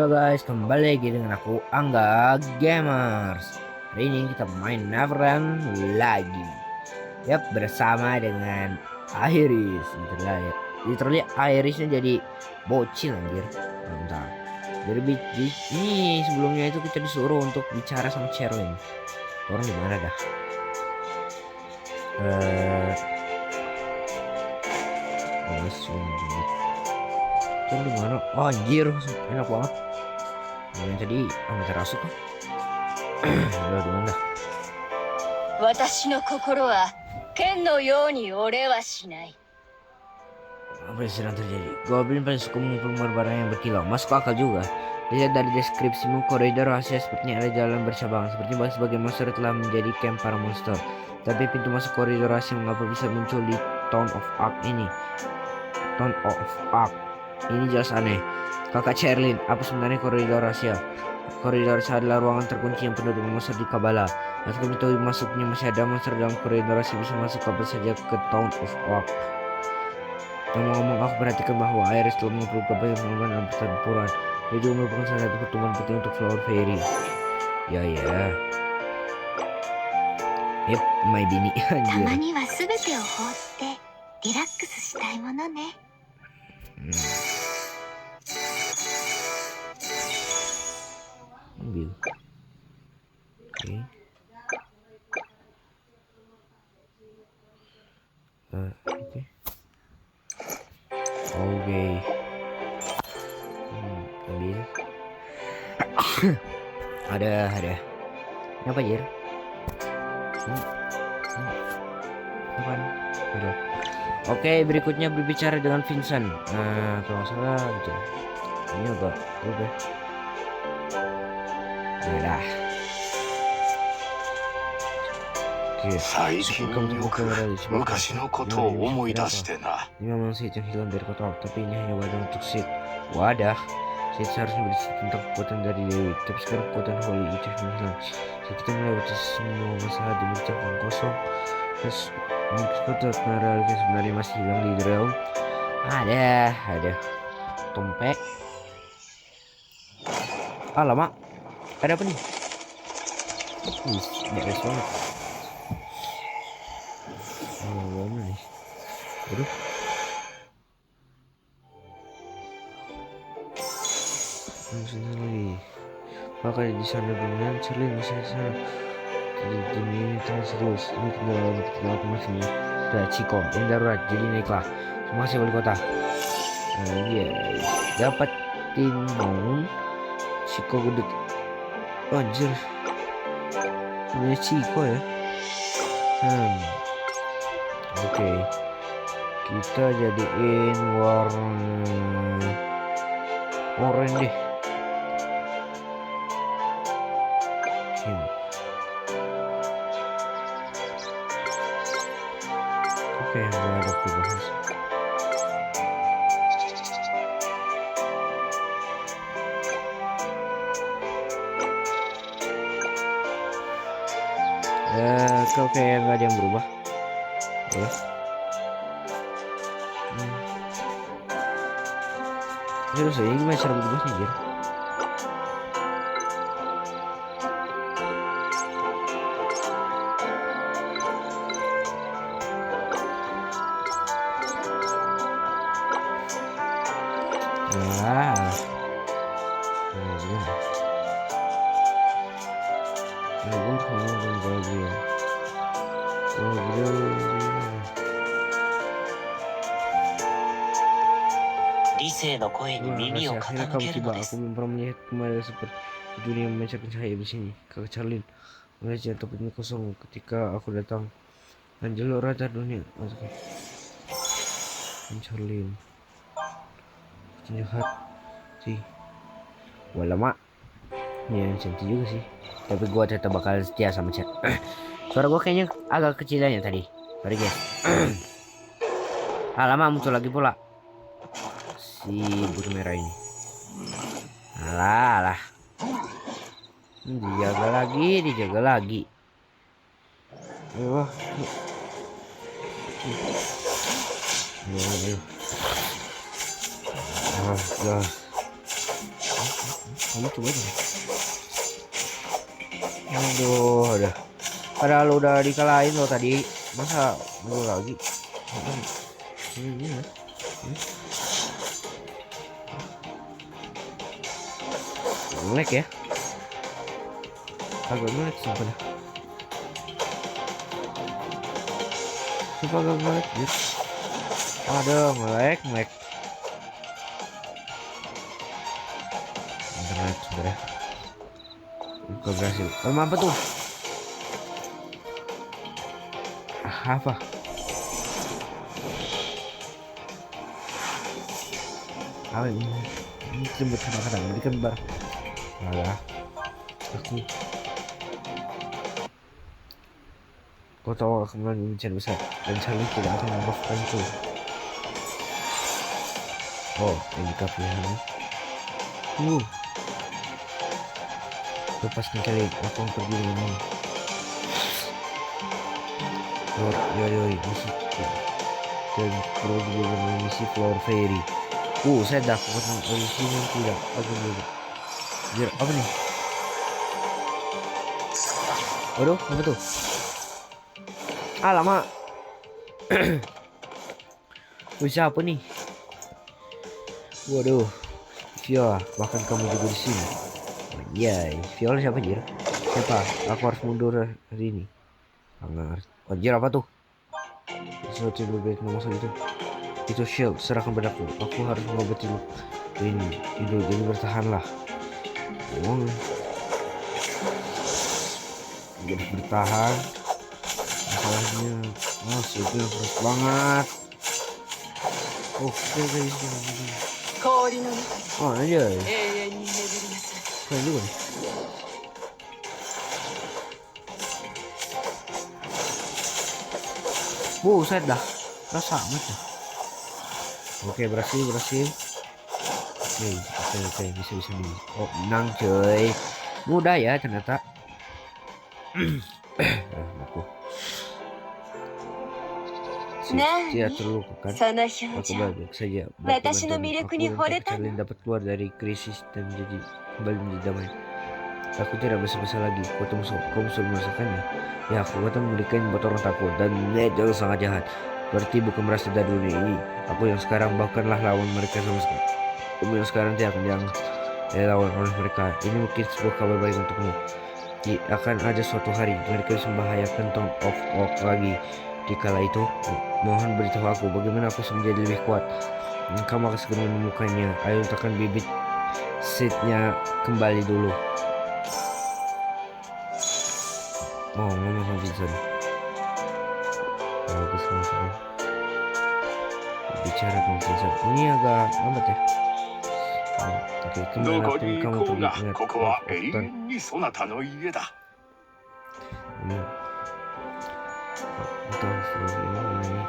Halo guys, kembali lagi dengan aku Angga Gamers. Hari ini kita main Neverland lagi. Yap, bersama dengan Iris. Literally Irisnya jadi bocil anjir. Bentar. Jadi ini sebelumnya itu kita disuruh untuk bicara sama Sherwin. Orang di mana dah? Itu di mana? Oh, anjir, enak banget. Yang tadi Amaterasu kan? Udah di mana? 私の心は剣のように折れはしない。 Apa yang sedang terjadi? Goblin paling suka mengumpulkan barang yang berkilau. Masuk akal juga. Lihat dari deskripsimu, koridor rahasia sepertinya ada jalan bercabang. Sepertinya sebagai monster telah menjadi camp para monster. Tapi pintu masuk koridor rahasia mengapa bisa muncul di Town of Ark ini? Town of Ark. Ini jelas aneh. Kakak Sherlyn, apa sebenarnya koridor rahasia? Koridor rahasia adalah ruangan terkunci yang penuh dengan monster di Kabbalah. Meski pintu masuknya masih ada monster dalam koridor rahasia bisa masuk kapan saja ke Town of Ark. Ngomong-ngomong, aku perhatikan bahwa Iris telah mengumpulkan banyak pengalaman dalam pertempuran. Dia juga merupakan salah satu pertemuan penting untuk Flower Fairy. Ya. Yep, my bini anjir. たまには全てを放ってリラックスしたいものね。Ambil. Oke. Oke. Ambil. ada. Ini apa Jir? Apaan? Ada. Oke, berikutnya berbicara dengan Vincent. Nah, kalau nggak salah gitu. Ini agak udah. Nah, 最近よく昔のことを思い出してな。 Ini memang Sid yang hilang dari kota Ark, tapi ini hanya wadah untuk Sid. Wadah? Sid seharusnya berisi tentang kekuatan dari Dewi, tapi sekarang kekuatan Holy itu menghilang. Jadi kita melewati semua masalah demi cangkang kosong. Terus kekuatan realitas sebenarnya masih hilang di Realm. Ada. Tompek. Lama. Ada apa nih? Beres banget. Mana nih? Aduh. Maksudnya lagi. Maka di sana dengan Sherlyn masih di sana. Jadi ini terlalu serius. Ini tinggal aku masih udah Ciko. Ini darurat. Jadi naiklah. Terima kasih wali kota. Dapat timbang Ciko gede. Oh, anjir. Ini Ciko ya. Oke. Kita jadiin warna oranye deh. Oke, nggak ada perubahan. Kok kayak nggak ada yang berubah. Terus ya gimana cara berubahnya Jir? Akhirnya kamu tiba. Aku belum pernah melihat kembali seperti dunia memancarkan cahaya di sini. Kakak Sherlyn melihat tempatnya kosong ketika aku datang. Angelo Raja dunia. Sherlyn jahat sih. Lama. Ya cantik juga sih. Tapi gua tetap bakal setia sama chat. Suara gua kayaknya agak kecilannya tadi. Sorry guys. Lama muncul lagi pula si butuh merah ini. Alah. Dijaga lagi. Ayo. Lucu banget. Aduh, udah. Padahal udah dikalahin lo tadi. Masa mau lagi? Ini ya. Ngelag ya? Agak ngelag sumpah dah. Sumpah agak ngelag ya. Aduh, ngelag. Internet sebenernya. Bukan berhasil. Apa tuh? Apa? Apa ini? Ini jemput kadang-kadang ini kan bar. Alah, kau tahu aku melalui mencari besar dan saling tidak akan memaafkanku. Oh, ini kafihan. Lepaskan kali aku pergi ini. Yoi, misi dan program misi Flower Fairy. Saya dapat sini tidak. Biar apa nih? Waduh, apa tuh? Lama. Bisa apa nih? Waduh, Viola, bahkan kamu juga di sini. Yay, Viola siapa Jir? Siapa? Aku harus mundur hari ini. Anjir apa tuh? Sesuatu yang berbeda nomor itu. Itu shield, serahkan padaku. Aku harus mengobati ini. Hidup, jadi bertahanlah. Jadi bertahan. Masalahnya, itu keras banget. Oke guys. Oh aja. Keren juga nih. Buset dah. Rasa amat dah. Oke, berhasil. Oke, bisa nih. Oh, menang coy. Mudah ya ternyata. Aku. Tidak terluka kan? Aku baik saja. Kalian dapat keluar dari krisis dan jadi kembali menjadi damai. Aku tidak bisa lagi. Kau sudah merasakannya. Ya, aku kata memberikan buat orang takut dan itu sangat jahat. Berarti bukan berasal dari dunia ini. Aku yang sekarang bahkanlah lawan mereka sama sekali. Kamu yang sekarang tidak akan dianggap lawan oleh mereka. Ini mungkin sebuah kabar baik untukmu. Akan ada suatu hari mereka bisa membahayakan Town of Oak lagi. Dikala itu, mohon beritahu aku bagaimana aku bisa menjadi lebih kuat. Kamu akan segera menemukannya. Ayo letakkan bibit seednya kembali dulu. Oh, ngomong sama Vincent. Bagus banget. Bicara dengan Vincent. Ini agak lambat ya. Oke, kemanapun kamu pergi, ingat. Ini. Entah ini.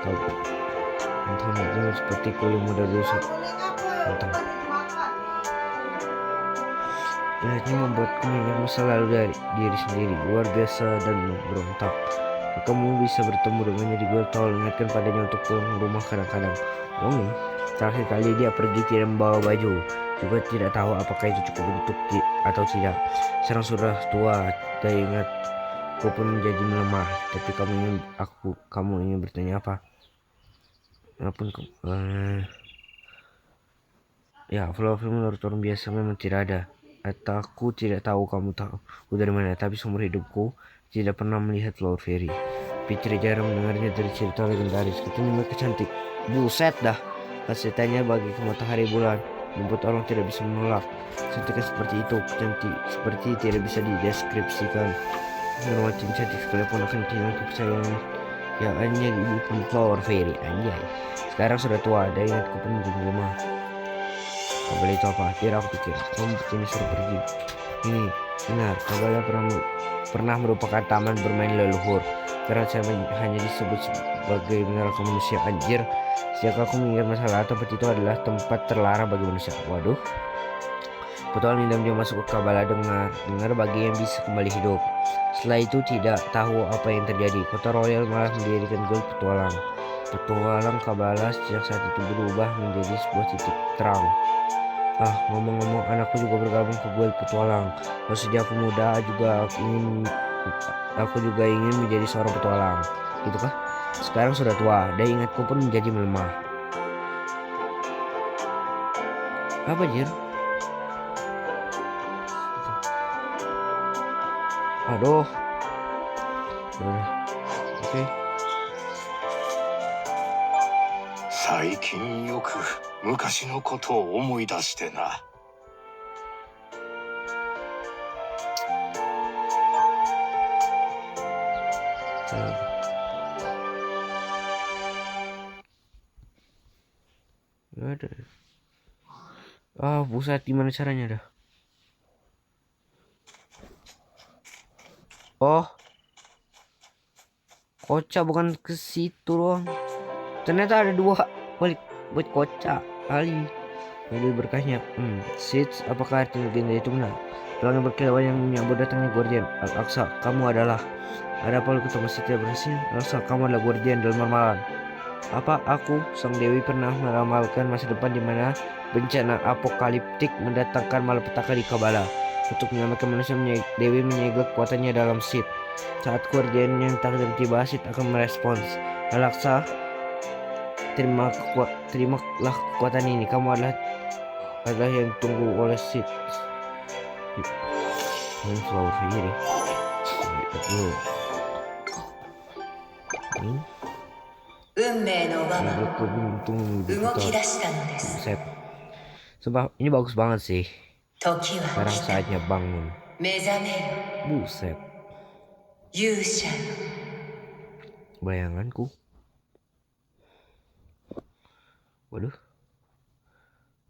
Tahu. Entah ini seperti kulit muda dosa. Entah. Ini membuatku mengingat masa lalu dari diri sendiri, luar biasa dan berontak. Kamu bisa bertemu dengannya di Gold Town, ingatkan padanya untuk pulang ke rumah kadang-kadang. Nih, terakhir kali dia pergi tidak membawa baju, juga tidak tahu apakah itu cukup untuk atau tidak. Sekarang sudah tua, dan ingat, aku pun menjadi melemah. Tapi kamu ingin bertanya apa? Apapun ya, Flower menurut orang biasa memang tidak ada. Atau aku tidak tahu kamu tahu dari mana, tapi seumur hidupku tidak pernah melihat Flower Fairy. Fitri jarang mendengarnya dari cerita legendaris. Katanya mereka cantik. Buset dah. Kasihnya bagi ke matahari bulan, membuat orang tidak bisa menolak. Cantik seperti itu, cantik seperti tidak bisa dideskripsikan. Macam cantik sekalipun akan kehilangan kepercayaan. Ya anjay, ibu pun Flower Fairy anjay. Sekarang sudah tua, ada ingatku pun menjadi lemah. Kabel itu apa? Tidak, aku pikir kamu begini suruh pergi. Ini benar, kabel pernah merupakan taman bermain leluhur. Karena saya hanya disebut sebagai meneraka manusia. Anjir, sejak aku mengingat masalah tempat itu adalah tempat terlarang bagi manusia. Waduh. Petualang dia masuk ke Kabala dengar bagi yang bisa kembali hidup. Setelah itu tidak tahu apa yang terjadi. Kota Royal malah mendirikan guild petualang Kabala sejak saat itu berubah menjadi sebuah titik terang. Ngomong-ngomong, anakku juga bergabung ke guild petualang. Kalau sejak aku muda aku juga ingin menjadi seorang petualang. Gitu kah? Sekarang sudah tua, daya ingatku pun menjadi melemah. Apa jir? Aduh. Oke. 最近よく昔のことを思い出してな。Gak ada. Buset, gimana caranya dah? Oh, kocak bukan ke situ doang. Ternyata ada dua balik buat kocak kali. Jadi berkahnya. Seeds, apakah arti legenda itu benar? Pelangi berkilauan yang menyambut datangnya Guardian. Al-Aqsa, kamu adalah. Ada apa lu ketemu masih tidak berhasil? Al-Aqsa, kamu adalah Guardian dalam ramalan. Apa aku, sang dewi, pernah meramalkan masa depan di mana bencana apokaliptik mendatangkan malapetaka di Kabbalah? Untuk menyelamatkan manusia, Dewi menyegel kekuatannya dalam Sid. Saat Guardian yang takdir tiba, Sid akan merespons. Al-Aqsa, terimalah kekuatan ini. Kamu adalah yang tunggu oleh Sid. Ini flower ini. Set. Sumpah, ini bagus banget sih. Sekarang saatnya bangun. Buset. Bayanganku. Waduh.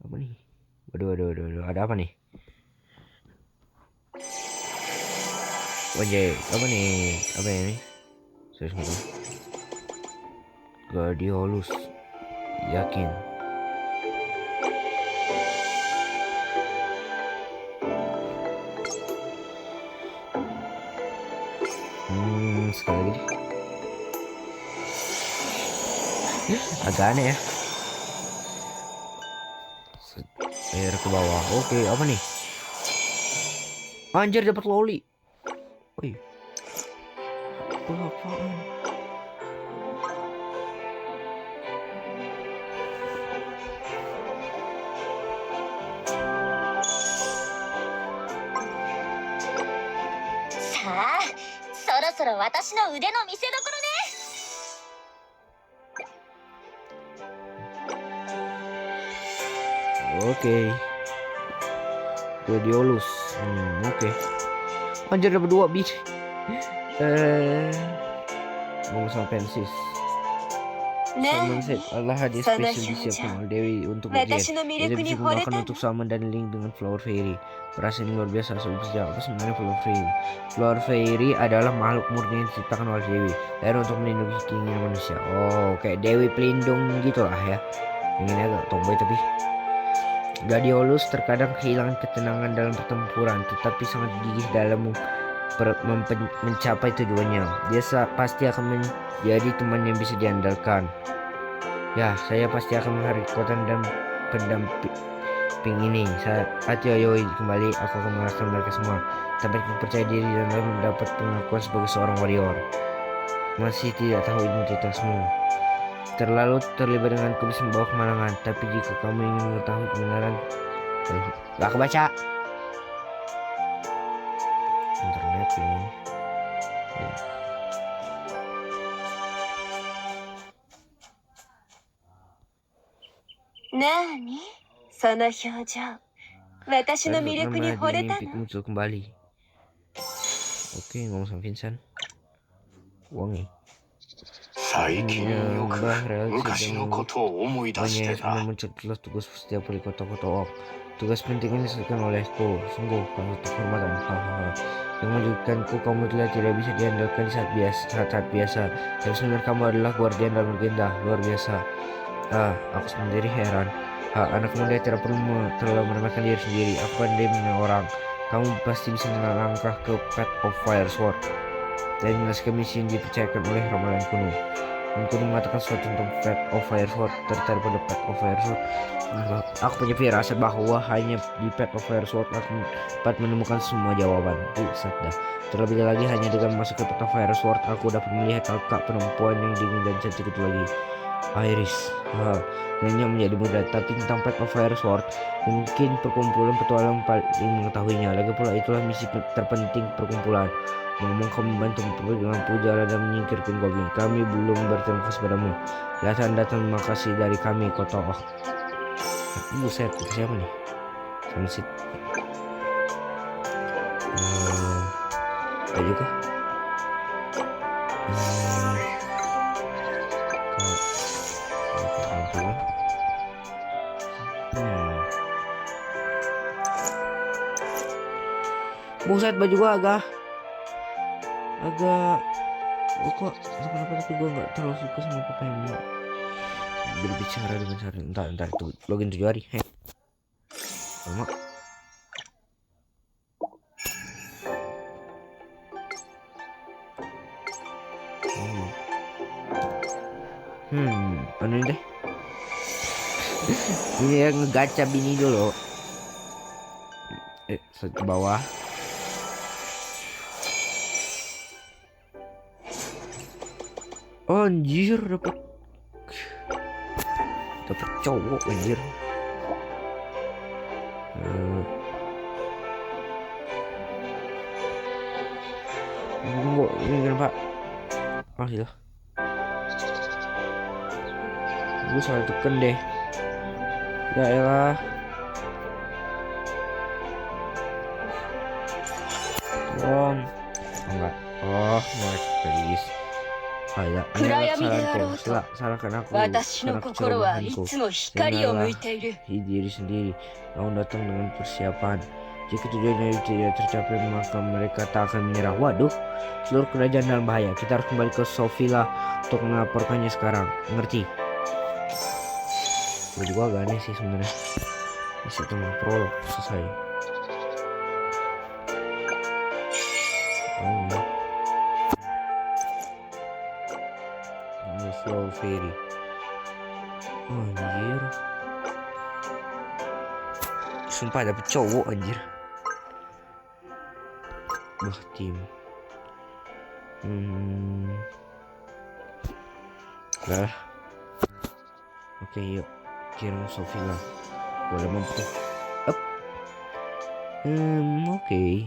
Apa nih? Waduh. Ada apa nih? Wajah, apa nih? Apa ini? Serius nggak tahu. Gladiolus. Yakin. Sekali lagi. Agak aneh ya. Air ke bawah. Oke, apa nih? Anjir, dapat loli. Wih. Apaan? Sa, そろそろ私の腕の見せ所ね。Oke. Gladiolus. Oke. Anjir, dapat 2 biji. Ngomong sama Pensis. Salmon Set adalah hadiah spesial disiapkan oleh Dewi untuk ujian. Dia bisa menggunakan untuk Salmon dan Link dengan Flower Fairy. Perasaan yang luar biasa sebelum sejak. Apa sebenarnya Flower Fairy? Flower Fairy adalah makhluk murni yang diciptakan oleh Dewi. Lahir untuk melindungi keinginan manusia. Oh, kayak Dewi pelindung gitu lah ya. Ini agak tomboy tapi. Gladiolus terkadang kehilangan ketenangan dalam pertempuran, tetapi sangat gigih dalam mencapai tujuannya. Dia pasti akan menjadi teman yang bisa diandalkan. Ya, saya pasti akan menghargai kekuatan dan pendamping ini. Saat Yoyoi kembali, aku akan mengalahkan mereka semua. Tapi aku percaya diri dan mendapat pengakuan sebagai seorang warrior. Masih tidak tahu identitasmu. Terlalu terlibat denganku bisa membawa kemalangan. Tapi jika kamu ingin mengetahui kebenaran, gak kebaca. Internet ini. Ya. Nani? その表情。私の魅力に惚れたの？ muncul kembali. Oke, ngomong sama Vincent. Wangi. 最近よく昔のことを思い出してな。 muncul tugas setiap hari kota-kota. Tugas penting ini diselesaikan olehku. Sungguh, kalau kehormatan. Yang menunjukkanku kamu tidak bisa diandalkan di saat biasa. Tapi sebenarnya kamu adalah guardian dalam legenda. Luar biasa. Aku sendiri heran. Anak muda tidak perlu terlalu meremehkan diri sendiri. Aku kan demi orang. Kamu pasti bisa melangkah ke Path of Fire Sword dan menyelesaikan misi yang dipercayakan oleh ramalan kuno. Mungkin mengatakan sesuatu tentang Path of Fire Sword, tertarik pada Path of Fire Sword. Aku punya firasat bahwa hanya di Path of Fire Sword aku dapat menemukan semua jawaban. Buset dah. Terlebih lagi hanya dengan masuk ke Path of Fire Sword aku dapat melihat kakak perempuan yang dingin dan cantik itu lagi, Iris. Dan yang menjadi mudah. Tapi tentang Path of Fire Sword, mungkin perkumpulan petualang paling mengetahuinya. Lagi pula itulah misi terpenting perkumpulan. Ngomong kamu membantu mempegang jalan dan menyingkirkan goblin. Kami belum berterima kasih padamu. Datang terima kasih dari kami, Koto. Buset, itu siapa nih? Sunset. Ada juga. Buset, baju gua agak kok kenapa, tapi gue nggak terlalu suka sama pakaiannya. Berbicara dengan cara entar itu login 7 hari. Lama. Anu deh. Ini yang ngegacha bini dulu. Ke bawah. Anjir, dapat cowok anjir. Tunggu, ini kenapa? Masih lah. Gue salah tekan deh. Ya elah. Tolong. Enggak. Oh, please. Salahkan aku. Diri sendiri. Mau datang dengan persiapan. Jika tujuannya tidak tercapai maka mereka tak akan menyerah. Waduh, seluruh kerajaan dalam bahaya. Kita harus kembali ke Sofila untuk melaporkannya sekarang. Mengerti? Gue juga agak aneh sih sebenarnya. Isi tentang prolog selesai. Slow Fairy. Anjir. Sumpah dapet cowok anjir. Tim. Lah. Oke, yuk. Kirim Sofila. Boleh mampu. Up. Oke.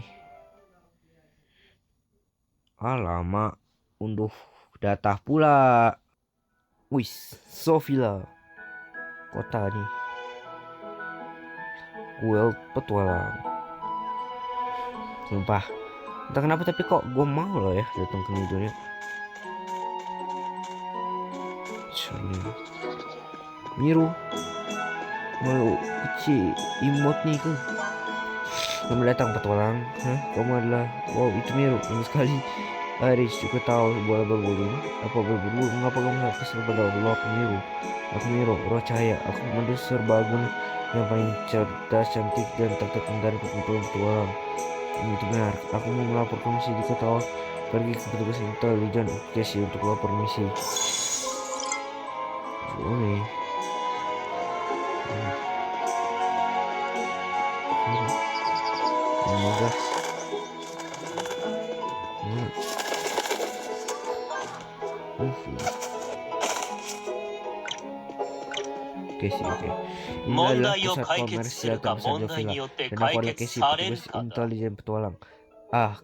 Alamak. Unduh data pula. Wis, Sofila. Kota nih. World petualang. Sumpah. Entah kenapa tapi kok gue mau loh ya datang ke dunia. Miru. Malu kecil imut nih ke. Kamu datang petualang. Kamu adalah. Wow, itu Miru. Ini sekali. Iris juga tahu bola berbulu. Apa berbulu? Mengapa kamu nggak kesal pada Allah? Aku Miru, roh cahaya. Aku manusia serbaguna yang paling cerdas, cantik dan tertekan dari perkumpulan petualang. Ini itu benar. Aku mau melaporkan misi di kota. Pergi ke petugas intelijen Jesse untuk lapor misi. Boleh. Semoga. Oke. Ini adalah pusat komersial terbesar Jovila dan aku adalah Casey, petugas intelijen petualang.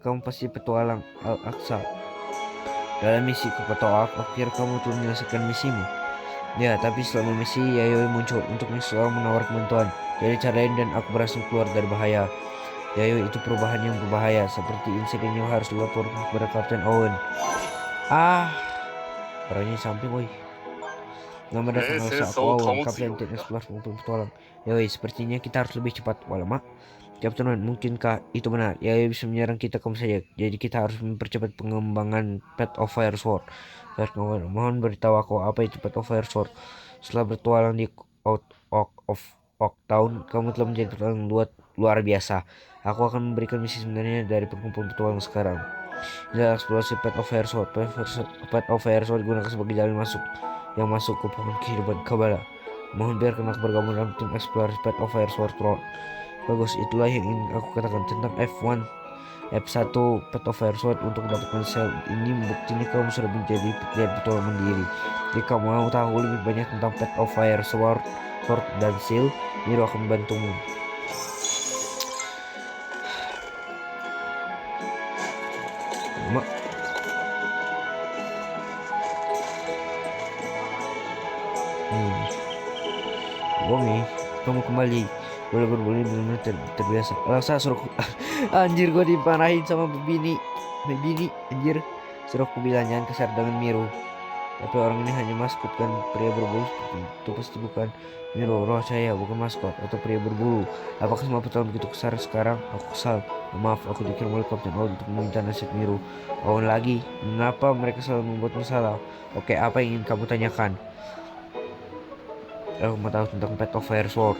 Kamu pasti petualang Al-Aqsa. Dalam misi ke kota akhir kamu telah menyelesaikan misimu. Ya, tapi selama misi Yayoi muncul untuk selalu menawarkan bantuan. Jadi cara lain dan aku berhasil keluar dari bahaya. Yayoi itu perubahan yang berbahaya, seperti insiden yang harus dilaporkan kepada Kapten Owen. Orangnya samping, woi. Nama datang Elsa Owen, Kapten Explorers maupun petualang. Yayoi, sepertinya kita harus lebih cepat. Walamak. Kapten Owen, mungkinkah itu benar? Yayoi bisa menyerang kita kamu saja. Jadi kita harus mempercepat pengembangan Path of Fire Sword. Mohon beritahu aku apa itu Path of Fire Sword. Setelah bertualang di Out of Oak Town, kamu telah menjadi petualang luar biasa. Aku akan memberikan misi sebenarnya dari perkumpulan petualang sekarang. Inilah eksplosif Path of Fire Sword. Path of Fire Sword digunakan sebagai jalan masuk yang masuk ke pohon kehidupan Kabbalah. Mohon biarkan aku bergabung dalam tim eksplorasi Path of Fire Sword Throne. Bagus, itulah yang ingin aku katakan tentang F1 F1 Path of Fire Sword. Untuk mendapatkan sel ini buktinya kamu sudah menjadi pekerjaan petualang mandiri. Jika kamu mau tahu lebih banyak tentang Path of Fire Sword dan Seal, Miro akan membantumu. Wongi, kamu kembali. Boleh berbunyi benar terbiasa. Rasa suruh anjir, gue diparahin sama bini anjir. Suruh aku bilang jangan kasar dengan Miro. Tapi orang ini hanya maskot kan, pria berbulu seperti itu pasti bukan Miro, roh saya bukan maskot atau pria berbulu. Apakah semua petualang begitu kasar sekarang? Aku kesal. Maaf, aku dikirim oleh Kapten Owl untuk meminta nasihat Miro. Owl lagi, mengapa mereka selalu membuat masalah? Oke, apa yang ingin kamu tanyakan? Aku mau tahu tentang Path of Fire Sword.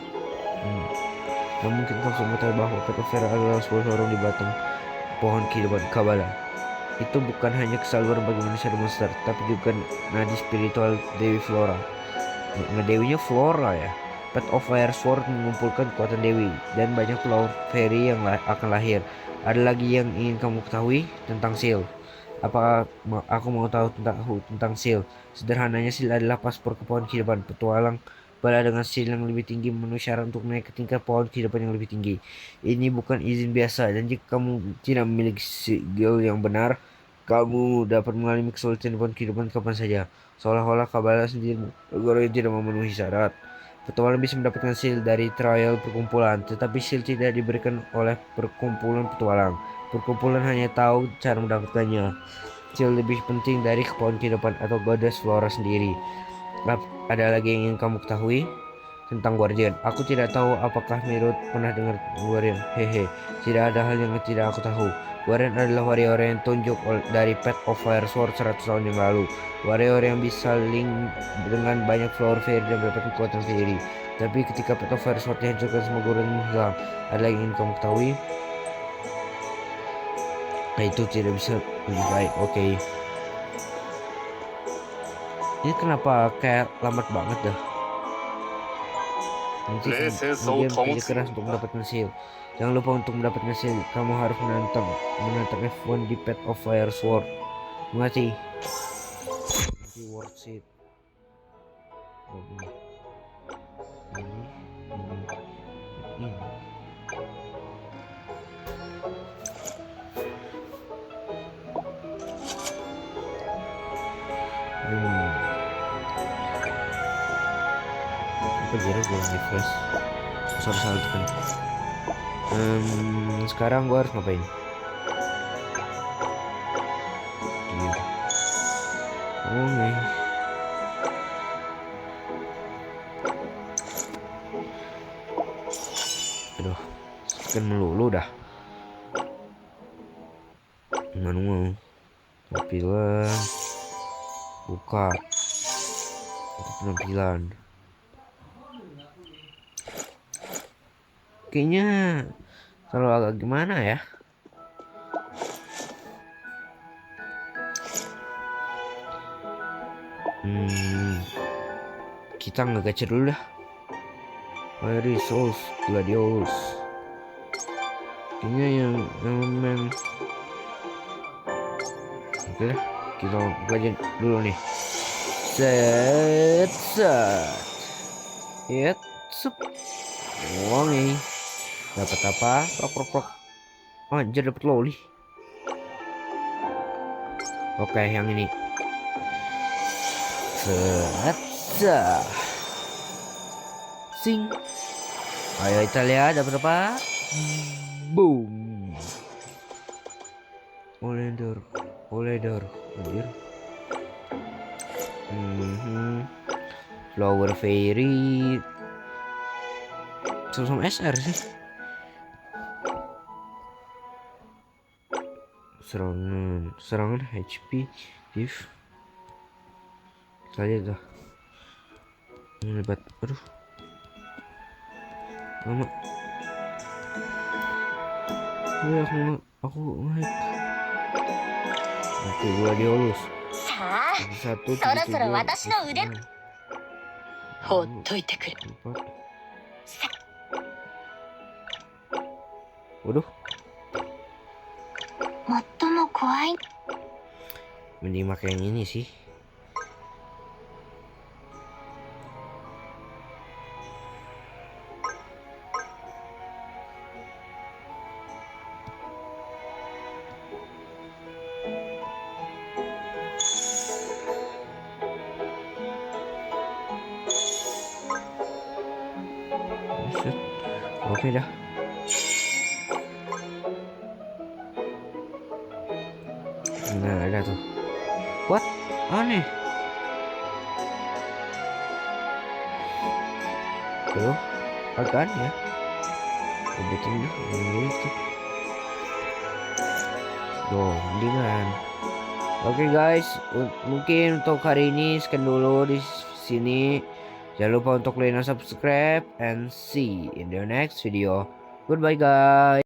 Nah, mungkin kamu semua tahu bahwa Path of Fire adalah sebuah lorong di batang pohon kehidupan Kabbalah. Itu bukan hanya kesaluran bagi manusia dan monster, tapi juga nadi spiritual Dewi Flora. Dewinya Flora ya. Path of Fire Sword mengumpulkan kekuatan Dewi dan banyak pulau fairy yang akan lahir. Ada lagi yang ingin kamu ketahui tentang Seal? Apakah aku mau tahu tentang Seal? Sederhananya, Seal adalah paspor ke pohon kehidupan. Petualang bala dengan Seal yang lebih tinggi memenuhi syarat untuk naik ke tingkat pohon kehidupan yang lebih tinggi. Ini bukan izin biasa, dan jika kamu tidak memiliki skill yang benar, kamu dapat mengalami kesulitan di pohon kehidupan kapan saja. Seolah-olah Kabbalah sendiri tidak memenuhi syarat. Petualang bisa mendapatkan Seal dari trial perkumpulan, tetapi Seal tidak diberikan oleh perkumpulan petualang. Perkumpulan hanya tahu cara mendapatkannya. Seal lebih penting dari pohon kehidupan atau Goddess Flora sendiri. Ada lagi yang ingin kamu ketahui tentang Guardian? Aku tidak tahu apakah Miro pernah dengar Guardian. Hehe, tidak ada hal yang tidak aku tahu. Guardian adalah warrior yang tunjuk dari Path of Fire Sword 100 tahun yang lalu. Warrior yang bisa link dengan banyak flower fairy dan mendapatkan kekuatan fairy. Tapi ketika Path of Fire Sword dihancurkan, semua Guardian menghilang. Ada lagi yang ingin kamu ketahui? Nah, itu tidak bisa lebih baik. Oke. Ini kenapa kayak lambat banget dah? Nanti kemudian kerja keras untuk mendapatkan seal. Jangan lupa untuk mendapatkan seal, kamu harus menantang F1 di Path of Fire Sword. Mengerti? Reward sheet. Ini. Apa jarak gue refresh? Salah kan. Sekarang gue harus ngapain? Oh nih. Aduh, kan melulu dah. Manual. Tampilan. Buka. Itu penampilan. Kayaknya kalau agak gimana ya? Kita nge-gacha dulu dah. Resource Gladiolus. Kayaknya yang oke dah, kita gacha dulu nih. Set. Yet, wangi. Dapat apa? Prok. Anjir, dapat loli. Oke, yang ini. Set. Sing. Ayo Italia, dapat apa? Boom. Oledor. Anjir. Flower Fairy. Sama SR sih. Serangan HP if kita dah lebat. Aduh, lama. Aku naik. Oke, gua diolus. さあ Satu, そろそろ私の腕ほっといてくれ Waduh, 最も怖い mending pakai yang ini sih. Buset. Oke dah. Nah, ada tuh. What? Aneh. Tuh, agak ya. Betul dah, ini tuh. Tuh, mendingan. Oke guys, mungkin untuk hari ini sekian dulu di sini. Jangan lupa untuk klik subscribe and see in the next video. Goodbye guys.